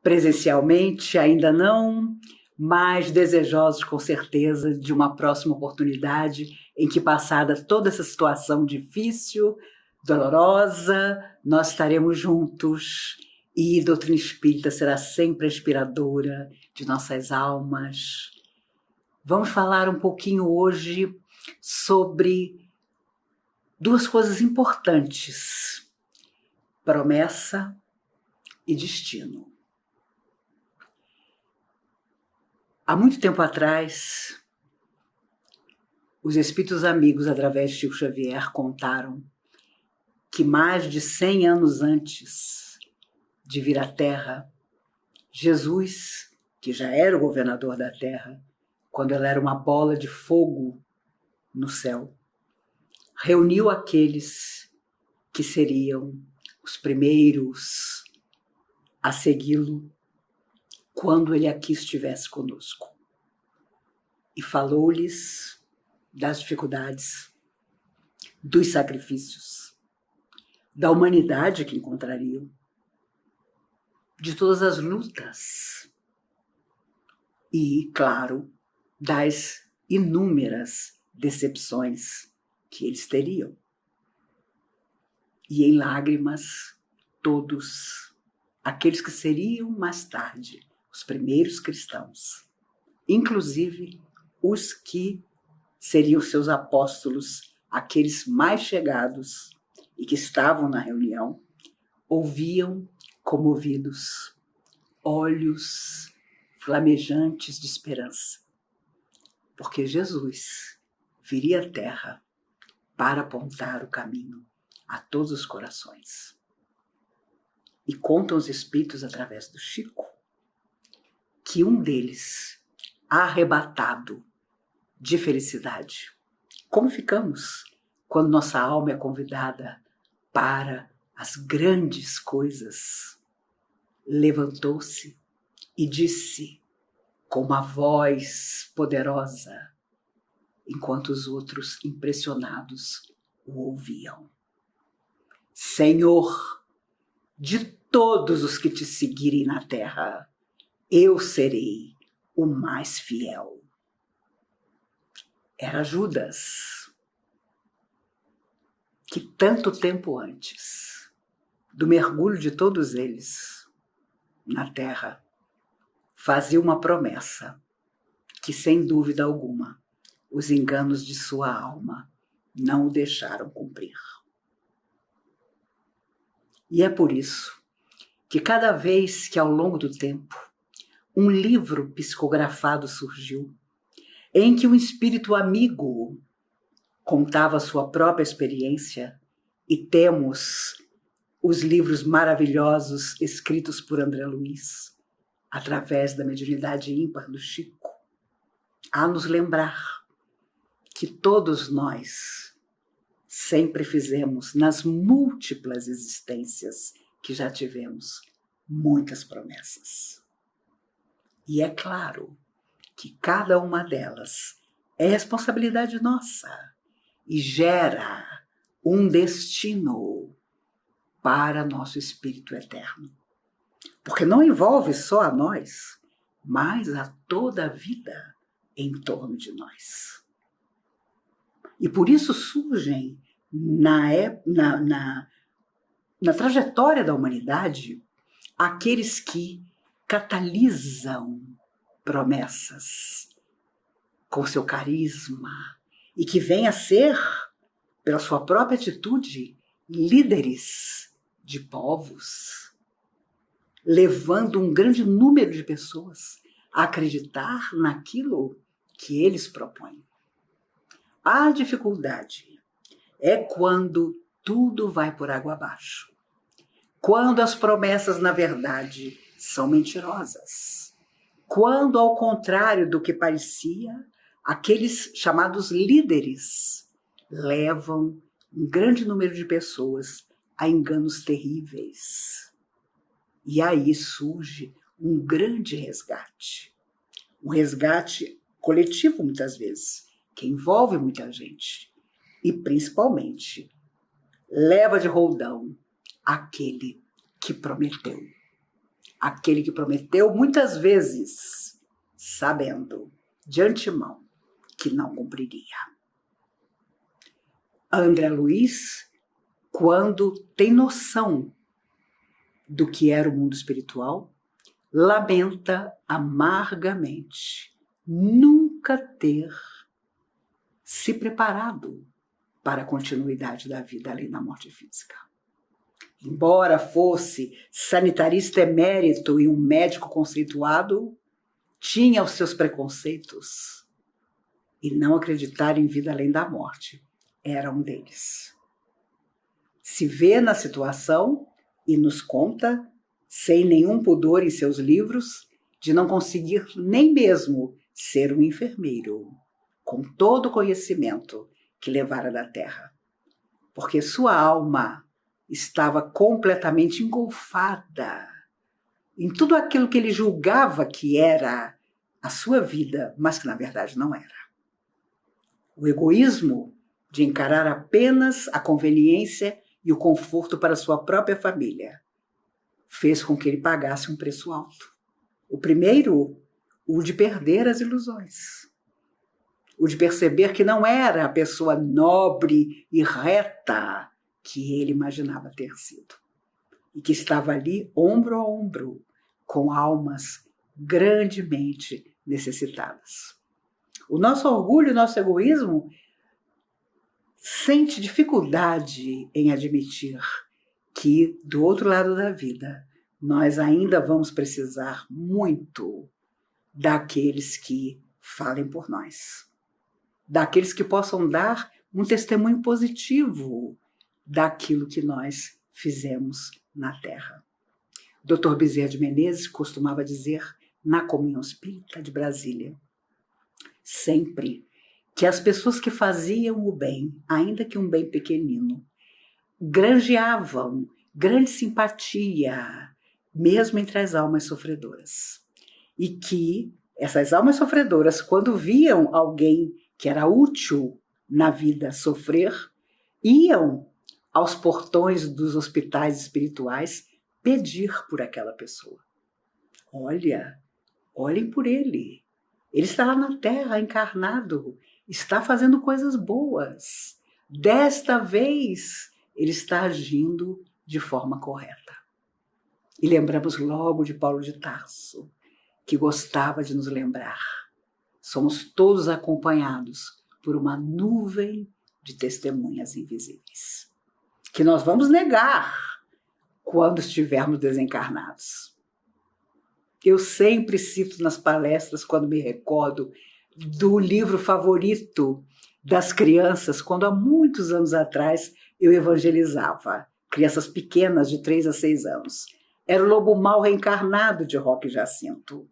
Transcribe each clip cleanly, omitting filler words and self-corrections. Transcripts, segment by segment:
presencialmente, ainda não, mas desejosos com certeza de uma próxima oportunidade em que, passada toda essa situação difícil, dolorosa, nós estaremos juntos e doutrina espírita será sempre inspiradora de nossas almas. Vamos falar um pouquinho hoje sobre duas coisas importantes: promessa e destino. Há muito tempo atrás, os espíritos amigos, através de Chico Xavier, contaram que mais de 100 anos antes de vir à Terra, Jesus, que já era o governador da Terra, quando ela era uma bola de fogo no céu, reuniu aqueles que seriam os primeiros a segui-lo quando ele aqui estivesse conosco. E falou-lhes das dificuldades, dos sacrifícios, da humanidade que encontrariam, de todas as lutas e, claro, das inúmeras decepções que eles teriam. E em lágrimas, todos aqueles que seriam mais tarde os primeiros cristãos, inclusive os que seriam seus apóstolos, aqueles mais chegados e que estavam na reunião, ouviam comovidos, olhos flamejantes de esperança, porque Jesus viria à Terra para apontar o caminho a todos os corações. E contam os espíritos, através do Chico, que um deles, arrebatado de felicidade, como ficamos quando nossa alma é convidada para as grandes coisas, levantou-se e disse com uma voz poderosa, enquanto os outros, impressionados, o ouviam: Senhor, de todos os que te seguirem na terra, eu serei o mais fiel. Era Judas, que tanto tempo antes do mergulho de todos eles na terra, fazia uma promessa que, sem dúvida alguma, os enganos de sua alma não o deixaram cumprir. E é por isso que cada vez que, ao longo do tempo, um livro psicografado surgiu, em que um espírito amigo contava sua própria experiência, e temos os livros maravilhosos escritos por André Luiz, através da mediunidade ímpar do Chico, a nos lembrar que todos nós sempre fizemos, nas múltiplas existências que já tivemos, muitas promessas. E é claro que cada uma delas é responsabilidade nossa e gera um destino para nosso espírito eterno. Porque não envolve só a nós, mas a toda a vida em torno de nós. E por isso surgem na trajetória da humanidade aqueles que catalisam promessas com seu carisma e que vêm a ser, pela sua própria atitude, líderes de povos, levando um grande número de pessoas a acreditar naquilo que eles propõem. A dificuldade é quando tudo vai por água abaixo, quando as promessas, na verdade, são mentirosas, quando, ao contrário do que parecia, aqueles chamados líderes levam um grande número de pessoas a enganos terríveis. E aí surge um grande resgate, um resgate coletivo, muitas vezes, que envolve muita gente e, principalmente, leva de roldão aquele que prometeu. aquele que prometeu muitas vezes, sabendo de antemão que não cumpriria. André Luiz, quando tem noção do que era o mundo espiritual, lamenta amargamente nunca ter se preparado para a continuidade da vida além da morte física. Embora fosse sanitarista emérito e um médico conceituado, tinha os seus preconceitos e não acreditar em vida além da morte era um deles. Se vê na situação e nos conta, sem nenhum pudor em seus livros, de não conseguir nem mesmo ser um enfermeiro, com todo o conhecimento que levara da terra, porque sua alma estava completamente engolfada em tudo aquilo que ele julgava que era a sua vida, mas que na verdade não era. O egoísmo de encarar apenas a conveniência e o conforto para sua própria família fez com que ele pagasse um preço alto. O primeiro, o de perder as ilusões. O de perceber que não era a pessoa nobre e reta que ele imaginava ter sido. E que estava ali ombro a ombro com almas grandemente necessitadas. O nosso orgulho, o nosso egoísmo sente dificuldade em admitir que, do outro lado da vida, nós ainda vamos precisar muito daqueles que falem por nós, daqueles que possam dar um testemunho positivo daquilo que nós fizemos na Terra. O Dr. Bezerra de Menezes costumava dizer na Comunhão Espírita de Brasília, sempre, que as pessoas que faziam o bem, ainda que um bem pequenino, granjeavam grande simpatia, mesmo entre as almas sofredoras. E que essas almas sofredoras, quando viam alguém que era útil na vida sofrer, iam aos portões dos hospitais espirituais pedir por aquela pessoa. Olhem por ele. Ele está lá na Terra, encarnado, está fazendo coisas boas. Desta vez, ele está agindo de forma correta. E lembramos logo de Paulo de Tarso, que gostava de nos lembrar. Somos todos acompanhados por uma nuvem de testemunhas invisíveis, que nós vamos negar quando estivermos desencarnados. Eu sempre cito nas palestras, quando me recordo do livro favorito das crianças, quando há muitos anos atrás eu evangelizava crianças pequenas de 3 a 6 anos. Era o Lobo Mau reencarnado de Roque Jacinto.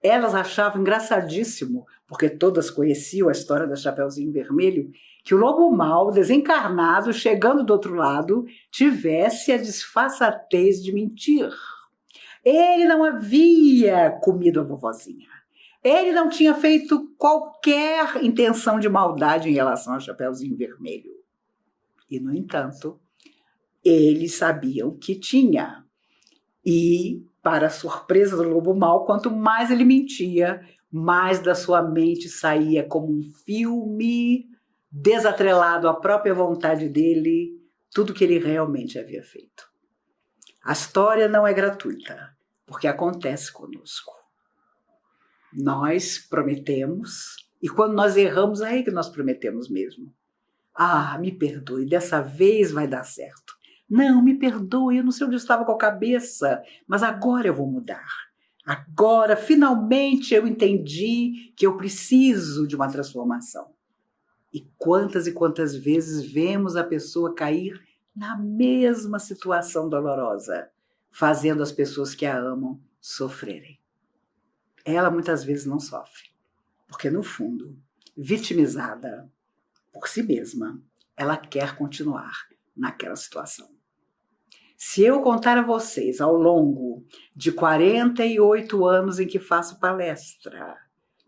Elas achavam engraçadíssimo, porque todas conheciam a história da Chapeuzinho Vermelho, que o Lobo Mau, desencarnado, chegando do outro lado, tivesse a disfarçatez de mentir. Ele não havia comido a vovozinha. Ele não tinha feito qualquer intenção de maldade em relação ao Chapeuzinho Vermelho. E, no entanto, eles sabiam que tinha. E, para a surpresa do Lobo Mau, quanto mais ele mentia, mais da sua mente saía como um filme desatrelado à própria vontade dele, tudo que ele realmente havia feito. A história não é gratuita, porque acontece conosco. Nós prometemos, e quando nós erramos, é aí que nós prometemos mesmo. Ah, me perdoe, dessa vez vai dar certo. Não, me perdoe, eu não sei onde eu estava com a cabeça, mas agora eu vou mudar. Agora, finalmente, eu entendi que eu preciso de uma transformação. E quantas vezes vemos a pessoa cair na mesma situação dolorosa, fazendo as pessoas que a amam sofrerem. Ela muitas vezes não sofre, porque no fundo, vitimizada por si mesma, ela quer continuar naquela situação. Se eu contar a vocês, ao longo de 48 anos em que faço palestra,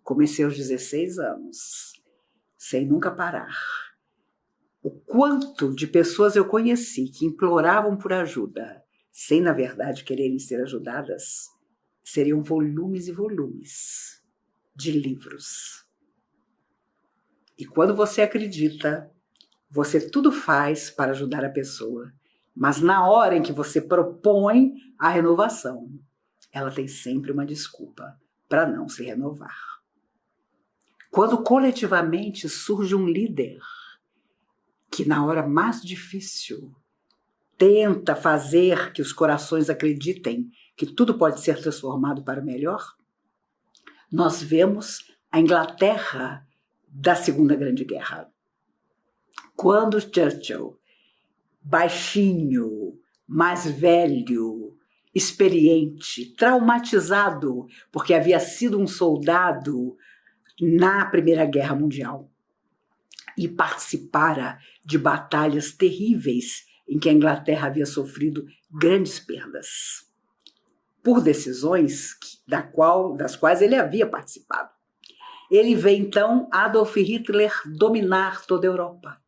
comecei aos 16 anos, sem nunca parar, o quanto de pessoas eu conheci que imploravam por ajuda, sem, na verdade, quererem ser ajudadas, seriam volumes e volumes de livros. E quando você acredita, você tudo faz para ajudar a pessoa. Mas na hora em que você propõe a renovação, ela tem sempre uma desculpa para não se renovar. Quando coletivamente surge um líder que na hora mais difícil tenta fazer que os corações acreditem que tudo pode ser transformado para o melhor, nós vemos a Inglaterra da Segunda Grande Guerra. Quando Churchill, baixinho, mais velho, experiente, traumatizado, porque havia sido um soldado na Primeira Guerra Mundial e participara de batalhas terríveis em que a Inglaterra havia sofrido grandes perdas, por decisões das quais ele havia participado. Ele vê então Adolf Hitler dominar toda a Europa.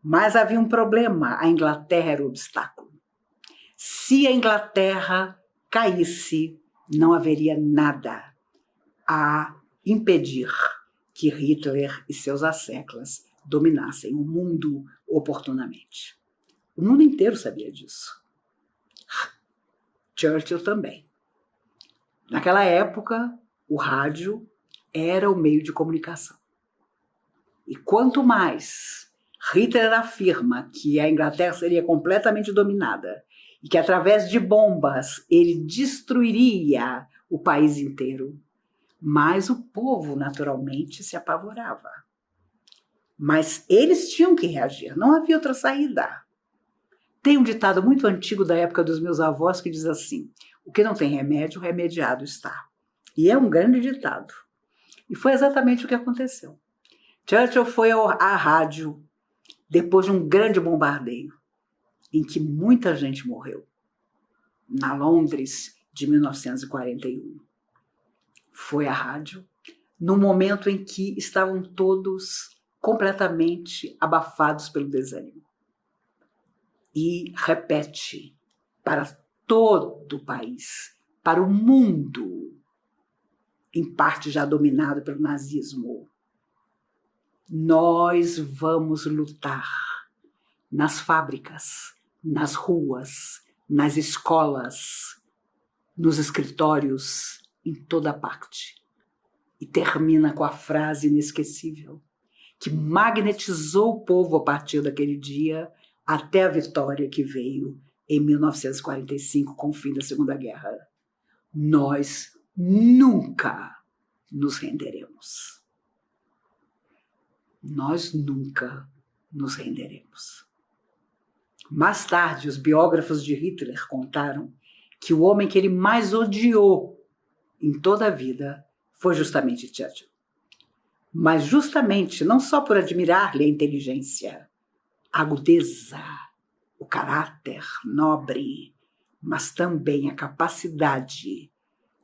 Mas havia um problema, a Inglaterra era o obstáculo. Se a Inglaterra caísse, não haveria nada a impedir que Hitler e seus asseclas dominassem o mundo oportunamente. O mundo inteiro sabia disso. Churchill também. Naquela época, o rádio era o meio de comunicação. E quanto mais Hitler afirma que a Inglaterra seria completamente dominada e que através de bombas ele destruiria o país inteiro, mais o povo naturalmente se apavorava. Mas eles tinham que reagir, não havia outra saída. Tem um ditado muito antigo da época dos meus avós que diz assim: o que não tem remédio, remediado está. E é um grande ditado. E foi exatamente o que aconteceu. Churchill foi à rádio depois de um grande bombardeio, em que muita gente morreu, na Londres de 1941. Foi à rádio, no momento em que estavam todos completamente abafados pelo desânimo. E repete para todo o país, para o mundo, em parte já dominado pelo nazismo: nós vamos lutar nas fábricas, nas ruas, nas escolas, nos escritórios, em toda parte. E termina com a frase inesquecível que magnetizou o povo a partir daquele dia até a vitória que veio em 1945 com o fim da Segunda Guerra: nós nunca nos renderemos. Nós nunca nos renderemos. Mais tarde, os biógrafos de Hitler contaram que o homem que ele mais odiou em toda a vida foi justamente Churchill. Mas justamente, não só por admirar-lhe a inteligência, a agudeza, o caráter nobre, mas também a capacidade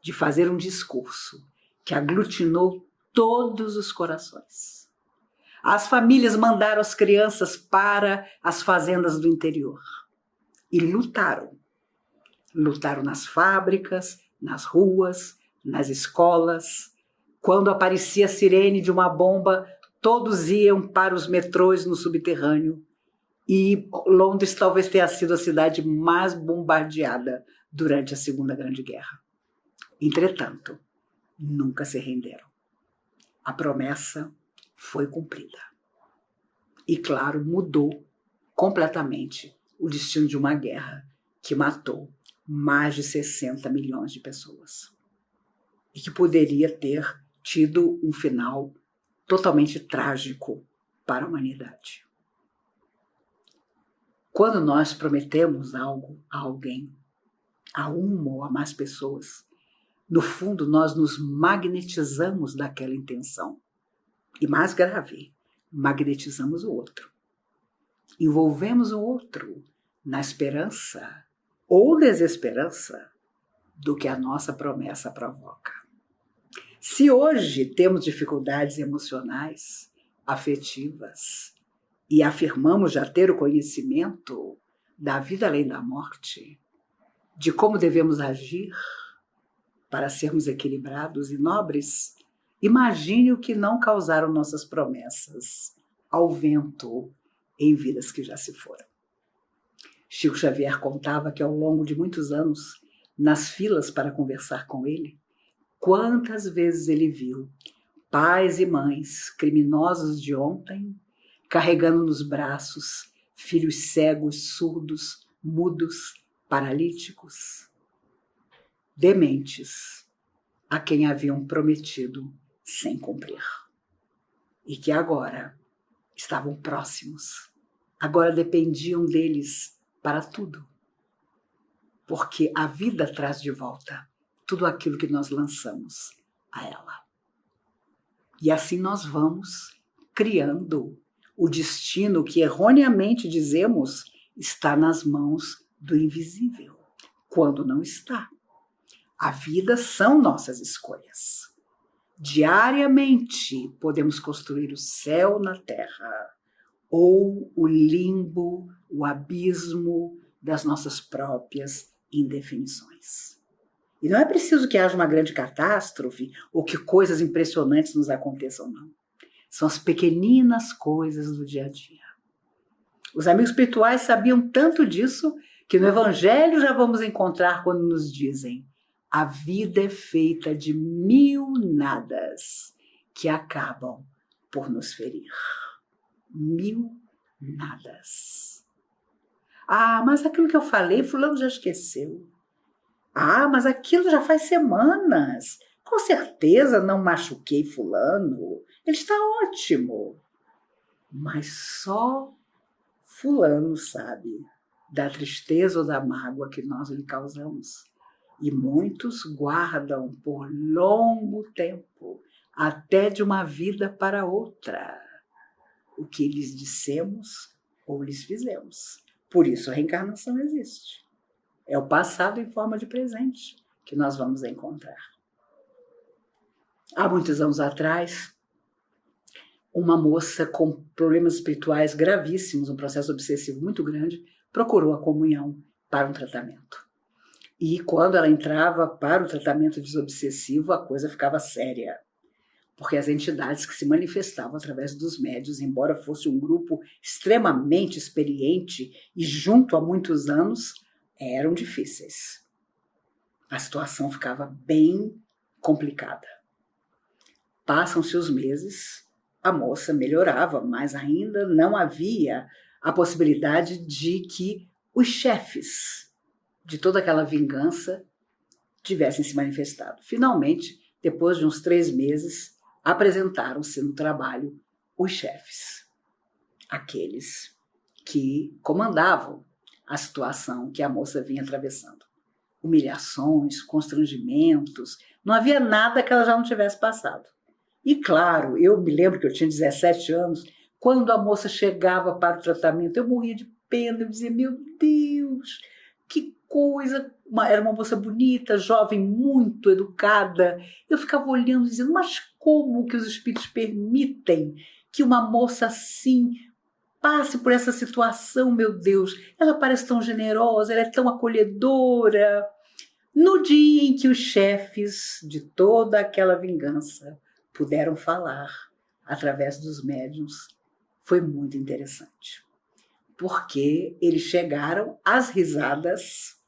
de fazer um discurso que aglutinou todos os corações. As famílias mandaram as crianças para as fazendas do interior e lutaram. Lutaram nas fábricas, nas ruas, nas escolas. Quando aparecia a sirene de uma bomba, todos iam para os metrôs no subterrâneo. E Londres talvez tenha sido a cidade mais bombardeada durante a Segunda Grande Guerra. Entretanto, nunca se renderam. A promessa foi cumprida. E, claro, mudou completamente o destino de uma guerra que matou mais de 60 milhões de pessoas. E que poderia ter tido um final totalmente trágico para a humanidade. Quando nós prometemos algo a alguém, a uma ou a mais pessoas, no fundo nós nos magnetizamos daquela intenção. E mais grave, magnetizamos o outro. Envolvemos o outro na esperança ou desesperança do que a nossa promessa provoca. Se hoje temos dificuldades emocionais, afetivas, e afirmamos já ter o conhecimento da vida além da morte, de como devemos agir, para sermos equilibrados e nobres, imagine o que não causaram nossas promessas ao vento em vidas que já se foram. Chico Xavier contava que ao longo de muitos anos, nas filas para conversar com ele, quantas vezes ele viu pais e mães, criminosos de ontem, carregando nos braços filhos cegos, surdos, mudos, paralíticos, dementes, a quem haviam prometido sem cumprir. E que agora estavam próximos, agora dependiam deles para tudo. Porque a vida traz de volta tudo aquilo que nós lançamos a ela. E assim nós vamos criando o destino que erroneamente dizemos está nas mãos do invisível, quando não está. A vida são nossas escolhas. Diariamente podemos construir o céu na terra ou o limbo, o abismo das nossas próprias indefinições. E não é preciso que haja uma grande catástrofe ou que coisas impressionantes nos aconteçam, não. São as pequeninas coisas do dia a dia. Os amigos espirituais sabiam tanto disso que no Evangelho já vamos encontrar quando nos dizem: a vida é feita de 1000 nadas que acabam por nos ferir. 1000 nadas. Ah, mas aquilo que eu falei, fulano já esqueceu. Ah, mas aquilo já faz semanas. Com certeza não machuquei fulano. Ele está ótimo. Mas só fulano sabe da tristeza ou da mágoa que nós lhe causamos. E muitos guardam por longo tempo, até de uma vida para outra, o que lhes dissemos ou lhes fizemos. Por isso a reencarnação existe. É o passado em forma de presente que nós vamos encontrar. Há muitos anos atrás, uma moça com problemas espirituais gravíssimos, um processo obsessivo muito grande, procurou a comunhão para um tratamento. E quando ela entrava para o tratamento desobsessivo, a coisa ficava séria. Porque as entidades que se manifestavam através dos médiuns, embora fosse um grupo extremamente experiente e junto há muitos anos, eram difíceis. A situação ficava bem complicada. Passam-se os meses, a moça melhorava, mas ainda não havia a possibilidade de que os chefes de toda aquela vingança tivessem se manifestado. Finalmente, depois de uns 3 meses, apresentaram-se no trabalho os chefes, aqueles que comandavam a situação que a moça vinha atravessando. Humilhações, constrangimentos, não havia nada que ela já não tivesse passado. E claro, eu me lembro que eu tinha 17 anos, quando a moça chegava para o tratamento, eu morria de pena, eu dizia, meu Deus, que coisa, era uma moça bonita, jovem, muito educada. Eu ficava olhando e dizendo, mas como que os espíritos permitem que uma moça assim passe por essa situação, meu Deus? Ela parece tão generosa, ela é tão acolhedora. No dia em que os chefes de toda aquela vingança puderam falar através dos médiuns, foi muito interessante. Porque eles chegaram às risadas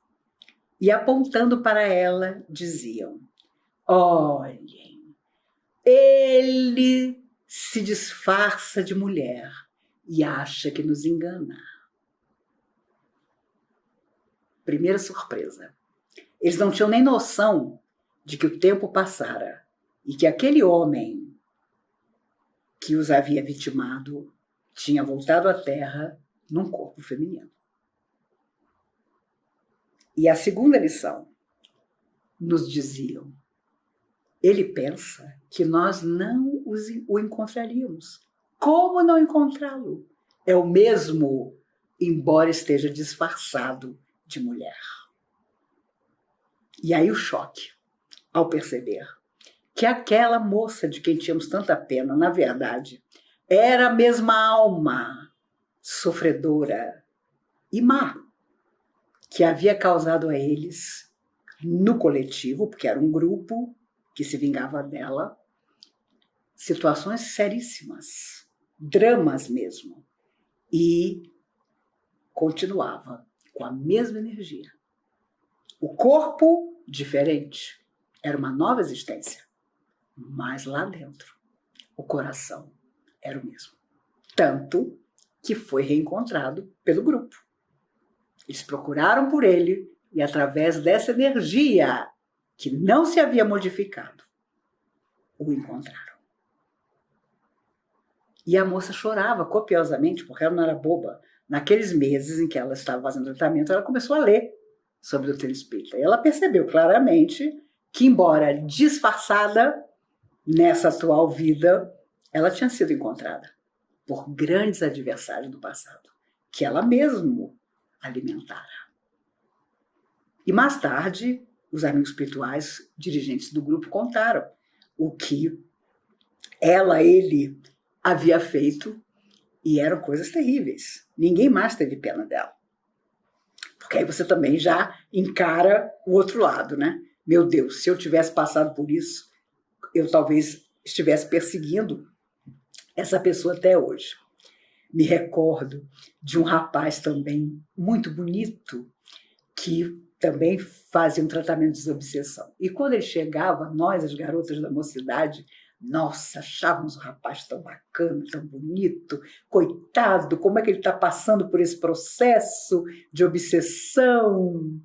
e, apontando para ela, diziam, olhem, ele se disfarça de mulher e acha que nos engana. Primeira surpresa. Eles não tinham nem noção de que o tempo passara e que aquele homem que os havia vitimado tinha voltado à Terra num corpo feminino. E a segunda lição, nos diziam, ele pensa que nós não o encontraríamos. Como não encontrá-lo? É o mesmo, embora esteja disfarçado de mulher. E aí o choque, ao perceber que aquela moça de quem tínhamos tanta pena, na verdade, era a mesma alma sofredora e má que havia causado a eles no coletivo, porque era um grupo que se vingava dela, situações seríssimas, dramas mesmo, e continuava com a mesma energia. O corpo diferente, era uma nova existência, mas lá dentro o coração era o mesmo. Tanto que foi reencontrado pelo grupo. Eles procuraram por ele e, através dessa energia que não se havia modificado, o encontraram. E a moça chorava copiosamente, porque ela não era boba. Naqueles meses em que ela estava fazendo tratamento, ela começou a ler sobre o doutrina espírita. E ela percebeu claramente que, embora disfarçada nessa atual vida, ela tinha sido encontrada por grandes adversários do passado, que ela mesma alimentara. E mais tarde, os amigos espirituais, dirigentes do grupo, contaram o que ele havia feito, e eram coisas terríveis. Ninguém mais teve pena dela. Porque aí você também já encara o outro lado, né? Meu Deus, se eu tivesse passado por isso, eu talvez estivesse perseguindo essa pessoa até hoje. Me recordo de um rapaz também muito bonito que também fazia um tratamento de desobsessão. E quando ele chegava, nós, as garotas da mocidade, nossa, achávamos o rapaz tão bacana, tão bonito, coitado, como é que ele está passando por esse processo de obsessão?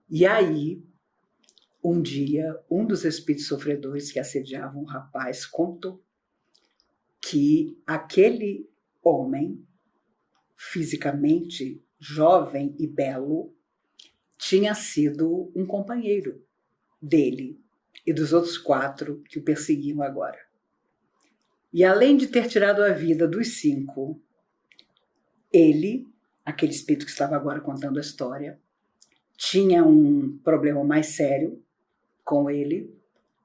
E aí, um dia, um dos espíritos sofredores que assediavam o rapaz contou que aquele homem, fisicamente jovem e belo, tinha sido um companheiro dele e dos outros 4 que o perseguiam agora. E além de ter tirado a vida dos 5, ele, aquele espírito que estava agora contando a história, tinha um problema mais sério com ele.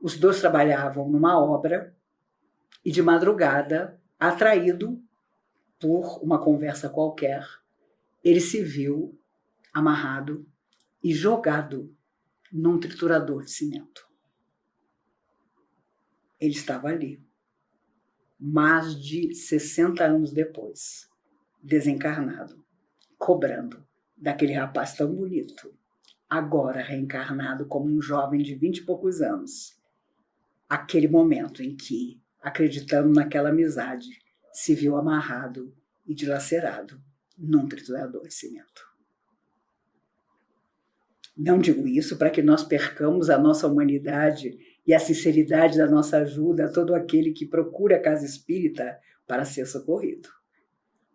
Os 2 trabalhavam numa obra e de madrugada, atraído por uma conversa qualquer, ele se viu amarrado e jogado num triturador de cimento. Ele estava ali, mais de 60 anos depois, desencarnado, cobrando daquele rapaz tão bonito, agora reencarnado como um jovem de 20 e poucos anos. Aquele momento em que, acreditando naquela amizade, se viu amarrado e dilacerado num triturador de cimento. Não digo isso para que nós percamos a nossa humanidade e a sinceridade da nossa ajuda a todo aquele que procura a casa espírita para ser socorrido.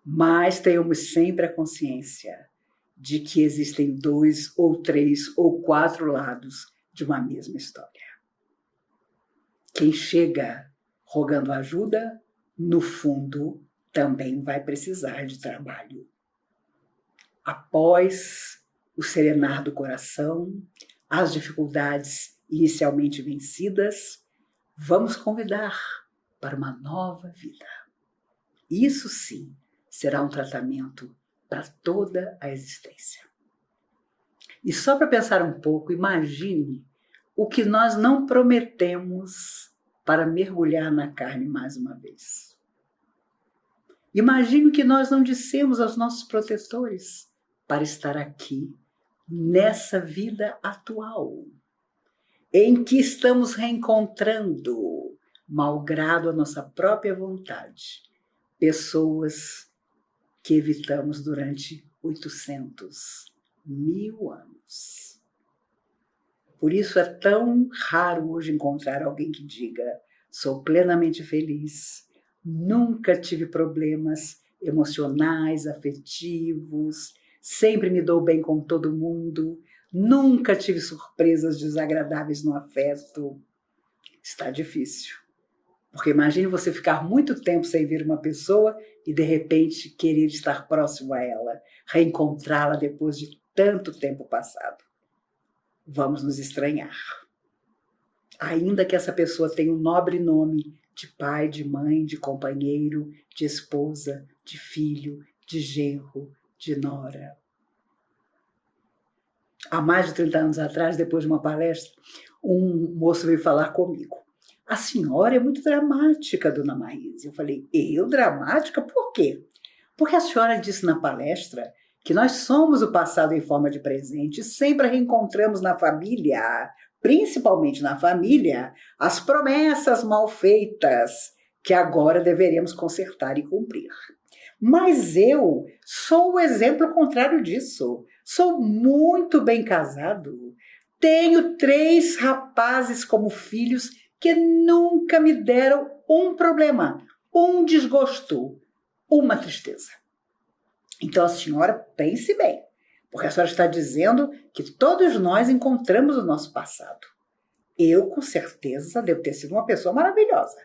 Mas tenhamos sempre a consciência de que existem 2 ou 3 ou 4 lados de uma mesma história. Quem chega rogando ajuda, no fundo, também vai precisar de trabalho. Após o serenar do coração, as dificuldades inicialmente vencidas, vamos convidar para uma nova vida. Isso sim será um tratamento para toda a existência. E só para pensar um pouco, imagine o que nós não prometemos para mergulhar na carne mais uma vez. Imagine o que nós não dissemos aos nossos protetores para estar aqui, nessa vida atual, em que estamos reencontrando, malgrado a nossa própria vontade, pessoas que evitamos durante 800.000 anos. Por isso é tão raro hoje encontrar alguém que diga: sou plenamente feliz, nunca tive problemas emocionais, afetivos, sempre me dou bem com todo mundo, nunca tive surpresas desagradáveis no afeto. Está difícil. Porque imagine você ficar muito tempo sem ver uma pessoa e, de repente, querer estar próximo a ela, reencontrá-la depois de tanto tempo passado. Vamos nos estranhar. Ainda que essa pessoa tenha um nobre nome de pai, de mãe, de companheiro, de esposa, de filho, de genro, de nora. há mais de 30 anos atrás, depois de uma palestra, um moço veio falar comigo. A senhora é muito dramática, dona Maísa. Eu falei, eu dramática? Por quê? Porque a senhora disse na palestra que nós somos o passado em forma de presente e sempre reencontramos na família, principalmente na família, as promessas mal feitas que agora deveríamos consertar e cumprir. Mas eu sou o exemplo contrário disso. Sou muito bem casado. Tenho 3 rapazes como filhos que nunca me deram um problema, um desgosto, uma tristeza. Então a senhora pense bem, porque a senhora está dizendo que todos nós encontramos o nosso passado. Eu, com certeza, devo ter sido uma pessoa maravilhosa,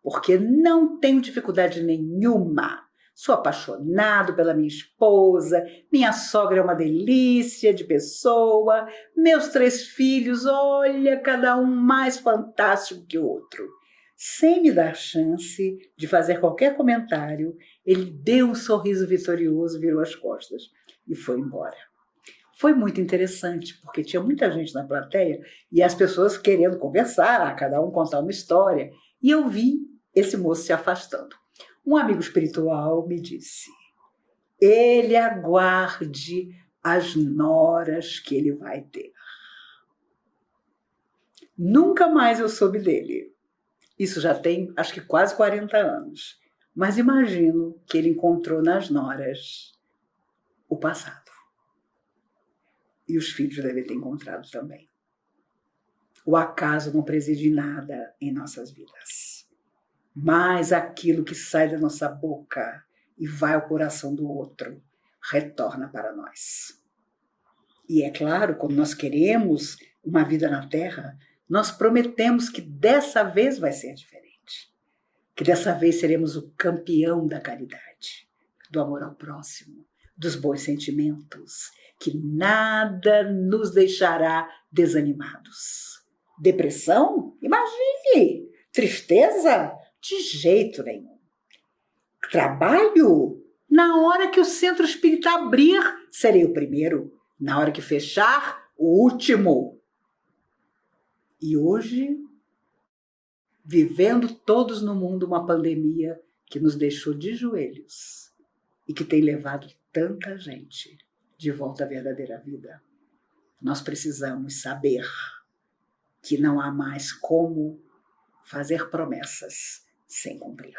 porque não tenho dificuldade nenhuma. Sou apaixonado pela minha esposa, minha sogra é uma delícia de pessoa, meus 3 filhos, olha, cada um mais fantástico que o outro. Sem me dar chance de fazer qualquer comentário, ele deu um sorriso vitorioso, virou as costas e foi embora. Foi muito interessante, porque tinha muita gente na plateia e as pessoas querendo conversar, cada um contar uma história. E eu vi esse moço se afastando. Um amigo espiritual me disse, ele aguarde as noras que ele vai ter. Nunca mais eu soube dele. Isso já tem, acho que quase 40 anos. Mas imagino que ele encontrou nas noras o passado. E os filhos devem ter encontrado também. O acaso não preside nada em nossas vidas. Mas aquilo que sai da nossa boca e vai ao coração do outro, retorna para nós. E é claro, quando nós queremos uma vida na Terra, nós prometemos que dessa vez vai ser diferente. Que dessa vez seremos o campeão da caridade, do amor ao próximo, dos bons sentimentos, que nada nos deixará desanimados. Depressão? Imagine! Tristeza? De jeito nenhum. Trabalho? Na hora que o centro espírita abrir, serei o primeiro. Na hora que fechar, o último. E hoje, vivendo todos no mundo uma pandemia que nos deixou de joelhos e que tem levado tanta gente de volta à verdadeira vida, nós precisamos saber que não há mais como fazer promessas sem cumprir.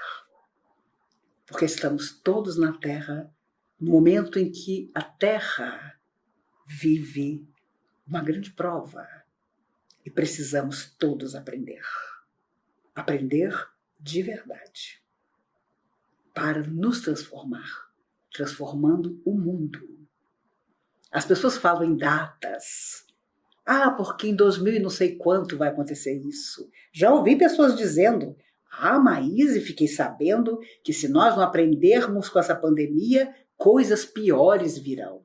Porque estamos todos na Terra no momento em que a Terra vive uma grande prova e precisamos todos aprender. Aprender de verdade para nos transformar, transformando o mundo. As pessoas falam em datas. Porque em 2000 e não sei quanto vai acontecer isso. Já ouvi pessoas dizendo, Maíse, fiquei sabendo que se nós não aprendermos com essa pandemia, coisas piores virão.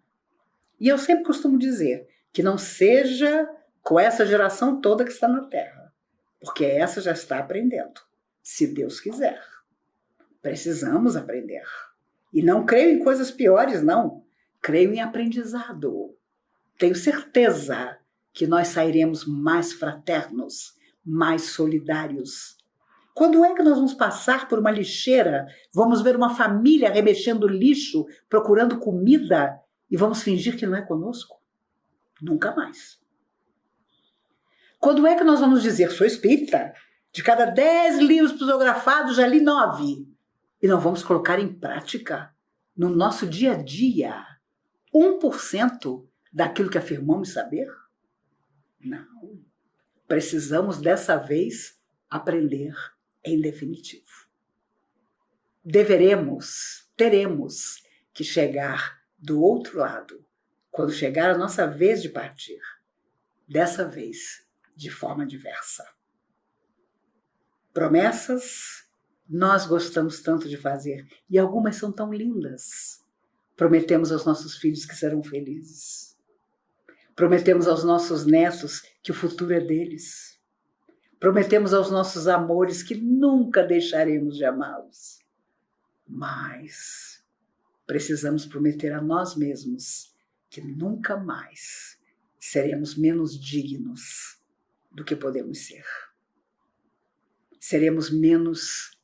E eu sempre costumo dizer que não seja com essa geração toda que está na Terra, porque essa já está aprendendo, se Deus quiser. Precisamos aprender. E não creio em coisas piores, não. Creio em aprendizado. Tenho certeza que nós sairemos mais fraternos, mais solidários. Quando é que nós vamos passar por uma lixeira, vamos ver uma família remexendo lixo, procurando comida, e vamos fingir que não é conosco? Nunca mais. Quando é que nós vamos dizer, sou espírita, de cada 10 livros psicografados já li 9, e não vamos colocar em prática, no nosso dia a dia, 1% daquilo que afirmamos saber? Não. Precisamos dessa vez aprender em definitivo. Teremos que chegar do outro lado, quando chegar a nossa vez de partir, dessa vez de forma diversa. Promessas nós gostamos tanto de fazer e algumas são tão lindas. Prometemos aos nossos filhos que serão felizes. Prometemos aos nossos netos que o futuro é deles. Prometemos aos nossos amores que nunca deixaremos de amá-los. Mas precisamos prometer a nós mesmos que nunca mais seremos menos dignos do que podemos ser. Seremos menos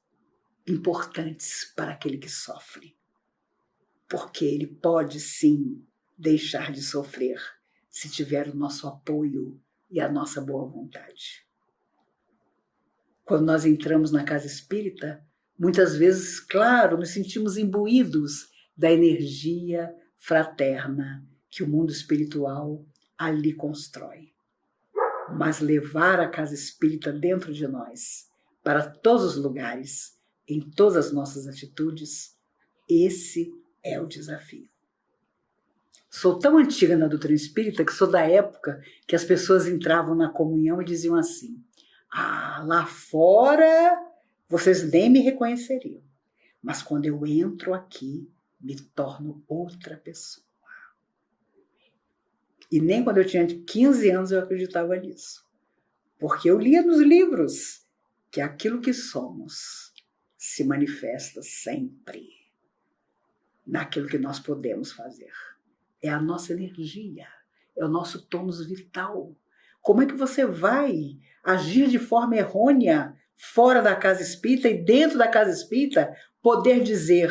importantes para aquele que sofre, porque ele pode sim deixar de sofrer se tiver o nosso apoio e a nossa boa vontade. Quando nós entramos na casa espírita, muitas vezes, claro, nos sentimos imbuídos da energia fraterna que o mundo espiritual ali constrói. Mas levar a casa espírita dentro de nós, para todos os lugares, em todas as nossas atitudes, esse é o desafio. Sou tão antiga na doutrina espírita que sou da época que as pessoas entravam na comunhão e diziam assim: lá fora vocês nem me reconheceriam, mas quando eu entro aqui, me torno outra pessoa. E nem quando eu tinha 15 anos eu acreditava nisso, porque eu lia nos livros que aquilo que somos se manifesta sempre naquilo que nós podemos fazer. É a nossa energia, é o nosso tônus vital. Como é que você vai agir de forma errônea fora da casa espírita e dentro da casa espírita poder dizer: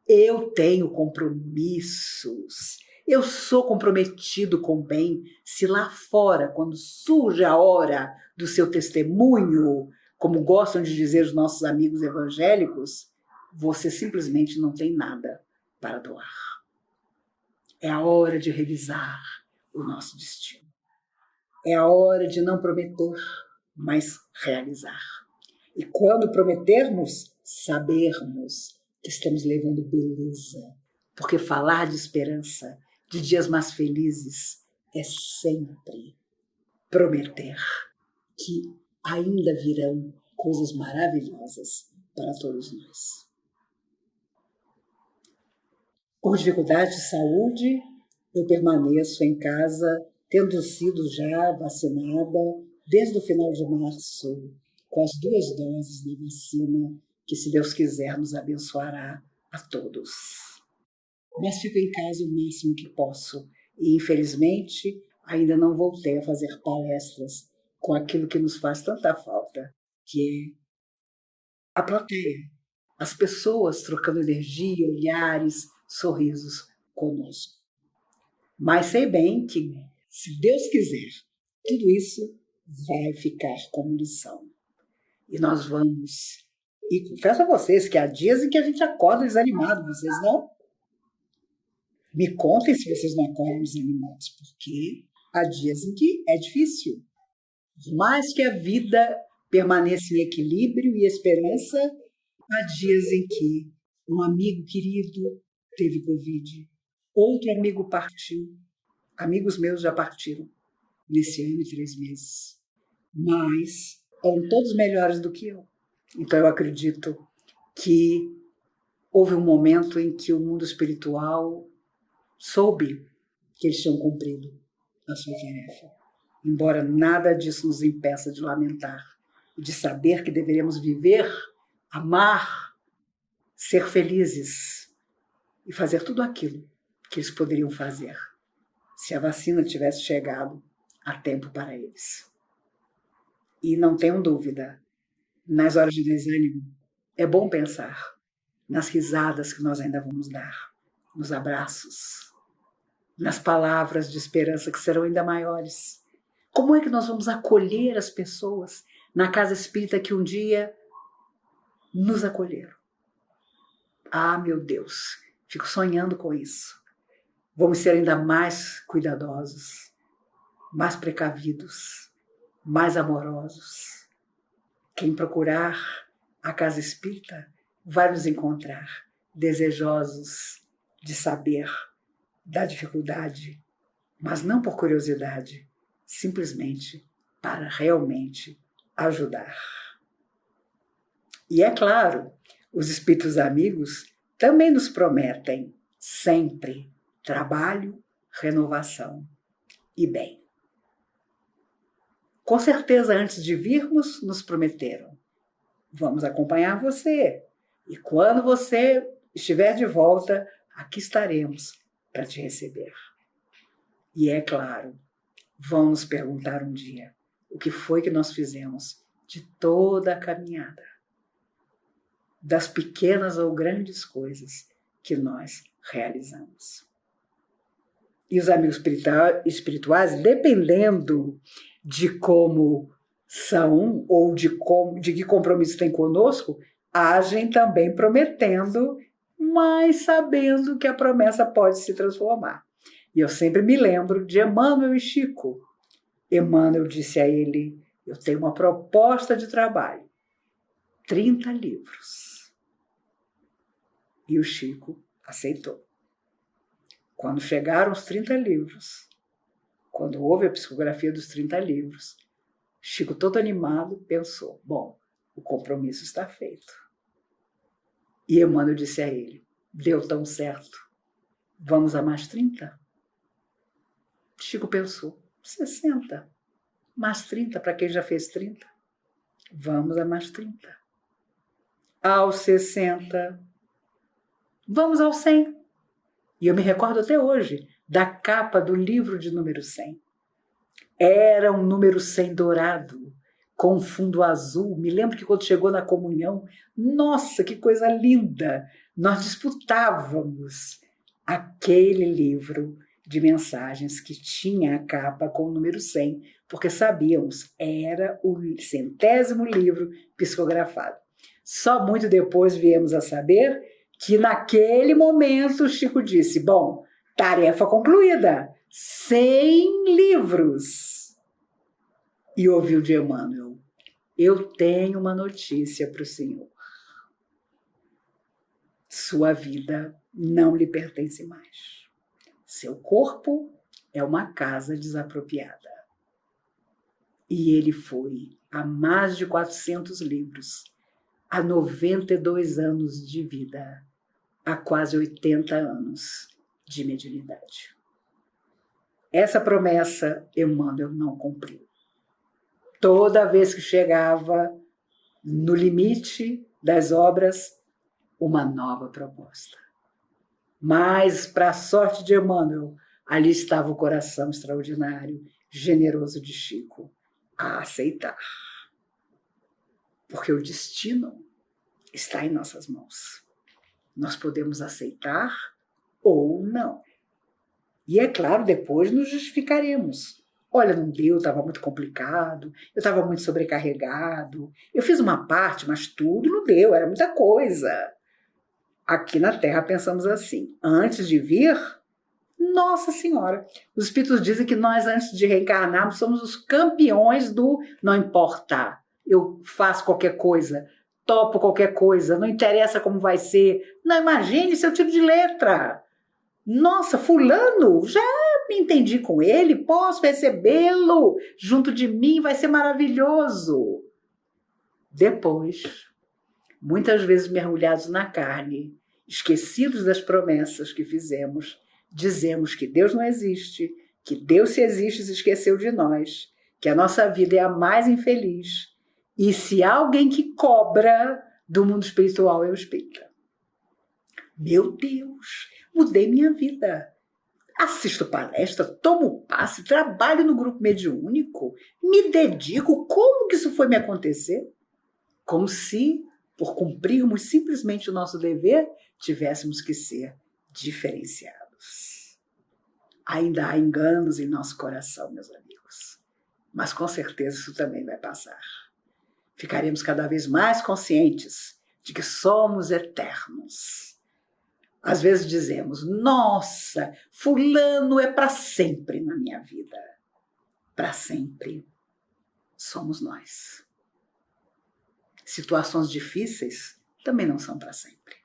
eu tenho compromissos, eu sou comprometido com o bem, se lá fora, quando surge a hora do seu testemunho, como gostam de dizer os nossos amigos evangélicos, você simplesmente não tem nada para doar. É a hora de revisar o nosso destino. É a hora de não prometer, mas realizar. E quando prometermos, sabermos que estamos levando beleza. Porque falar de esperança, de dias mais felizes, é sempre prometer que ainda virão coisas maravilhosas para todos nós. Por dificuldade de saúde, eu permaneço em casa, tendo sido já vacinada desde o final de março, com as 2 doses da vacina, que, se Deus quiser, nos abençoará a todos. Mas fico em casa o máximo que posso e, infelizmente, ainda não voltei a fazer palestras com aquilo que nos faz tanta falta, que é a plateia, as pessoas trocando energia, olhares, sorrisos conosco. Mas sei bem que, se Deus quiser, tudo isso vai ficar como lição. E nós vamos... E confesso a vocês que há dias em que a gente acorda desanimado, vocês não? Me contem se vocês não acordam desanimados, porque há dias em que é difícil. Por mais que a vida permaneça em equilíbrio e esperança, há dias em que um amigo querido teve Covid, outro amigo partiu. Amigos meus já partiram nesse ano e 3 meses. Mas eram todos melhores do que eu. Então eu acredito que houve um momento em que o mundo espiritual soube que eles tinham cumprido a sua tarefa. Embora nada disso nos impeça de lamentar e de saber que deveríamos viver, amar, ser felizes e fazer tudo aquilo que eles poderiam fazer se a vacina tivesse chegado a tempo para eles. E não tenham dúvida, nas horas de desânimo, é bom pensar nas risadas que nós ainda vamos dar, nos abraços, nas palavras de esperança que serão ainda maiores. Como é que nós vamos acolher as pessoas na casa espírita que um dia nos acolheram? Meu Deus, fico sonhando com isso. Vamos ser ainda mais cuidadosos, mais precavidos, mais amorosos. Quem procurar a casa espírita vai nos encontrar desejosos de saber da dificuldade, mas não por curiosidade, simplesmente para realmente ajudar. E é claro, os espíritos amigos também nos prometem sempre trabalho, renovação e bem. Com certeza, antes de virmos, nos prometeram: vamos acompanhar você. E quando você estiver de volta, aqui estaremos para te receber. E é claro, vão nos perguntar um dia o que foi que nós fizemos de toda a caminhada, das pequenas ou grandes coisas que nós realizamos. E os amigos espirituais, dependendo de como são ou de que compromisso tem conosco, agem também prometendo, mas sabendo que a promessa pode se transformar. E eu sempre me lembro de Emmanuel e Chico. Emmanuel disse a ele: eu tenho uma proposta de trabalho, 30 livros. E o Chico aceitou. Quando chegaram os 30 livros, quando houve a psicografia dos 30 livros, Chico, todo animado, pensou: bom, o compromisso está feito. E Emmanuel disse a ele: deu tão certo, vamos a mais 30? Chico pensou: 60, mais 30 para quem já fez 30? Vamos a mais 30. Aos 60, vamos ao 100. E eu me recordo até hoje da capa do livro de número 100. Era um número 100 dourado, com fundo azul. Me lembro que quando chegou na comunhão, nossa, que coisa linda! Nós disputávamos aquele livro de mensagens que tinha a capa com o número 100, porque sabíamos, era o 100º livro psicografado. Só muito depois viemos a saber que naquele momento o Chico disse: bom, tarefa concluída, 100 livros. E ouviu de Emmanuel: eu tenho uma notícia para o senhor. Sua vida não lhe pertence mais. Seu corpo é uma casa desapropriada. E ele foi a mais de 400 livros, a 92 anos de vida, a quase 80 anos de mediunidade. Essa promessa Emmanuel não cumpriu. Toda vez que chegava no limite das obras, uma nova proposta. Mas, para a sorte de Emmanuel, ali estava o coração extraordinário, generoso de Chico, a aceitar. Porque o destino está em nossas mãos. Nós podemos aceitar ou não. E é claro, depois nos justificaremos. Olha, não deu, estava muito complicado, eu estava muito sobrecarregado, eu fiz uma parte, mas tudo não deu, era muita coisa. Aqui na Terra pensamos assim: antes de vir, Nossa Senhora, os espíritos dizem que nós, antes de reencarnarmos, somos os campeões do não importa, eu faço qualquer coisa, topo qualquer coisa, não interessa como vai ser. Não, imagine se eu tiro de letra. Nossa, fulano, já me entendi com ele, posso recebê-lo junto de mim, vai ser maravilhoso. Depois, muitas vezes mergulhados na carne, esquecidos das promessas que fizemos, dizemos que Deus não existe, que Deus, se existe, se esqueceu de nós, que a nossa vida é a mais infeliz. E se há alguém que cobra do mundo espiritual, é o espírita. Meu Deus, mudei minha vida. Assisto palestra, tomo passe, trabalho no grupo mediúnico, me dedico. Como que isso foi me acontecer? Como se, por cumprirmos simplesmente o nosso dever, tivéssemos que ser diferenciados. Ainda há enganos em nosso coração, meus amigos. Mas com certeza isso também vai passar. Ficaremos cada vez mais conscientes de que somos eternos. Às vezes dizemos: nossa, fulano é para sempre na minha vida. Para sempre somos nós. Situações difíceis também não são para sempre.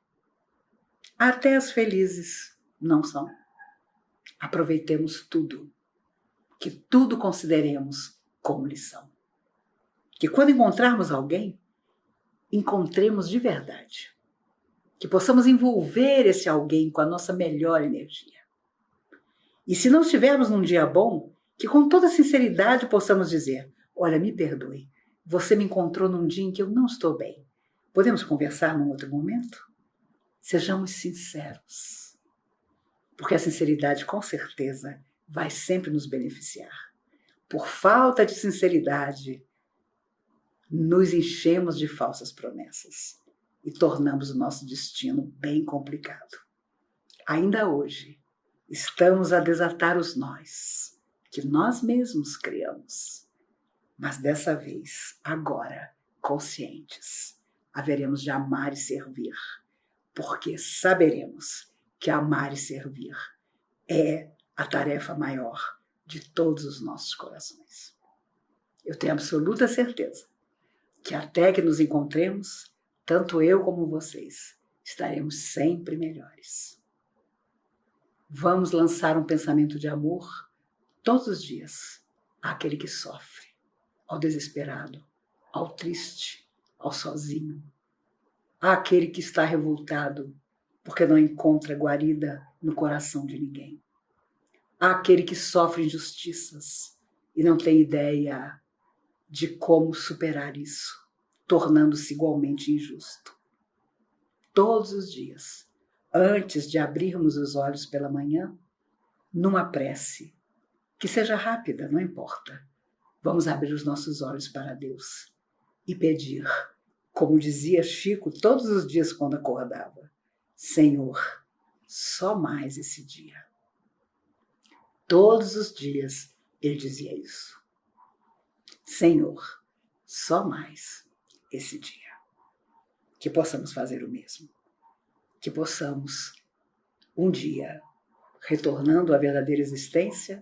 Até as felizes não são. Aproveitemos tudo, que tudo consideremos como lição. Que quando encontrarmos alguém, encontremos de verdade. Que possamos envolver esse alguém com a nossa melhor energia. E se não estivermos num dia bom, que com toda sinceridade possamos dizer: olha, me perdoe, você me encontrou num dia em que eu não estou bem. Podemos conversar num outro momento? Sejamos sinceros. Porque a sinceridade, com certeza, vai sempre nos beneficiar. por falta de sinceridade, nos enchemos de falsas promessas e tornamos o nosso destino bem complicado. Ainda hoje, estamos a desatar os nós que nós mesmos criamos. Mas dessa vez, agora, conscientes, haveremos de amar e servir, porque saberemos que amar e servir é a tarefa maior de todos os nossos corações. Eu tenho absoluta certeza que até que nos encontremos, tanto eu como vocês estaremos sempre melhores. Vamos lançar um pensamento de amor todos os dias àquele que sofre, ao desesperado, ao triste, ao sozinho, àquele que está revoltado porque não encontra guarida no coração de ninguém, àquele que sofre injustiças e não tem ideia de como superar isso, tornando-se igualmente injusto. Todos os dias, antes de abrirmos os olhos pela manhã, numa prece, que seja rápida, não importa, vamos abrir os nossos olhos para Deus e pedir, como dizia Chico todos os dias quando acordava: Senhor, só mais esse dia. Todos os dias ele dizia isso. Senhor, só mais esse dia. Que possamos fazer o mesmo. Que possamos, um dia, retornando à verdadeira existência,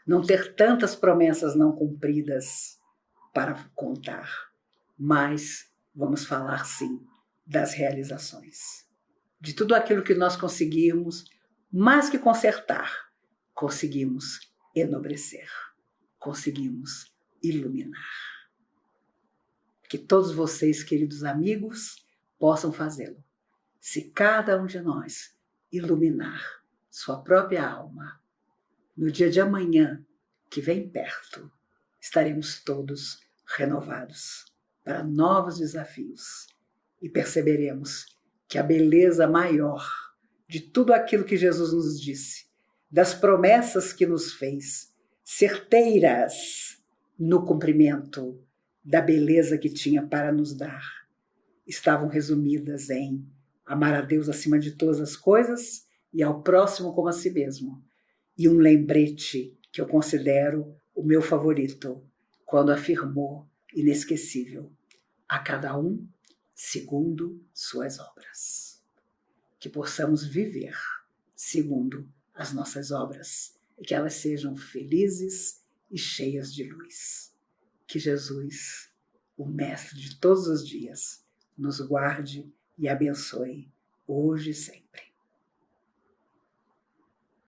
não ter tantas promessas não cumpridas para contar, mas vamos falar, sim, das realizações. De tudo aquilo que nós conseguimos, mais que consertar, conseguimos enobrecer, conseguimos iluminar. Que todos vocês, queridos amigos, possam fazê-lo. Se cada um de nós iluminar sua própria alma, no dia de amanhã, que vem perto, estaremos todos renovados para novos desafios e perceberemos que a beleza maior de tudo aquilo que Jesus nos disse, das promessas que nos fez, certeiras no cumprimento da beleza que tinha para nos dar, estavam resumidas em amar a Deus acima de todas as coisas e ao próximo como a si mesmo. E um lembrete que eu considero o meu favorito, quando afirmou, inesquecível, a cada um segundo suas obras. Que possamos viver segundo as nossas obras e que elas sejam felizes e cheias de luz. Que Jesus, o Mestre de todos os dias, nos guarde e abençoe hoje e sempre.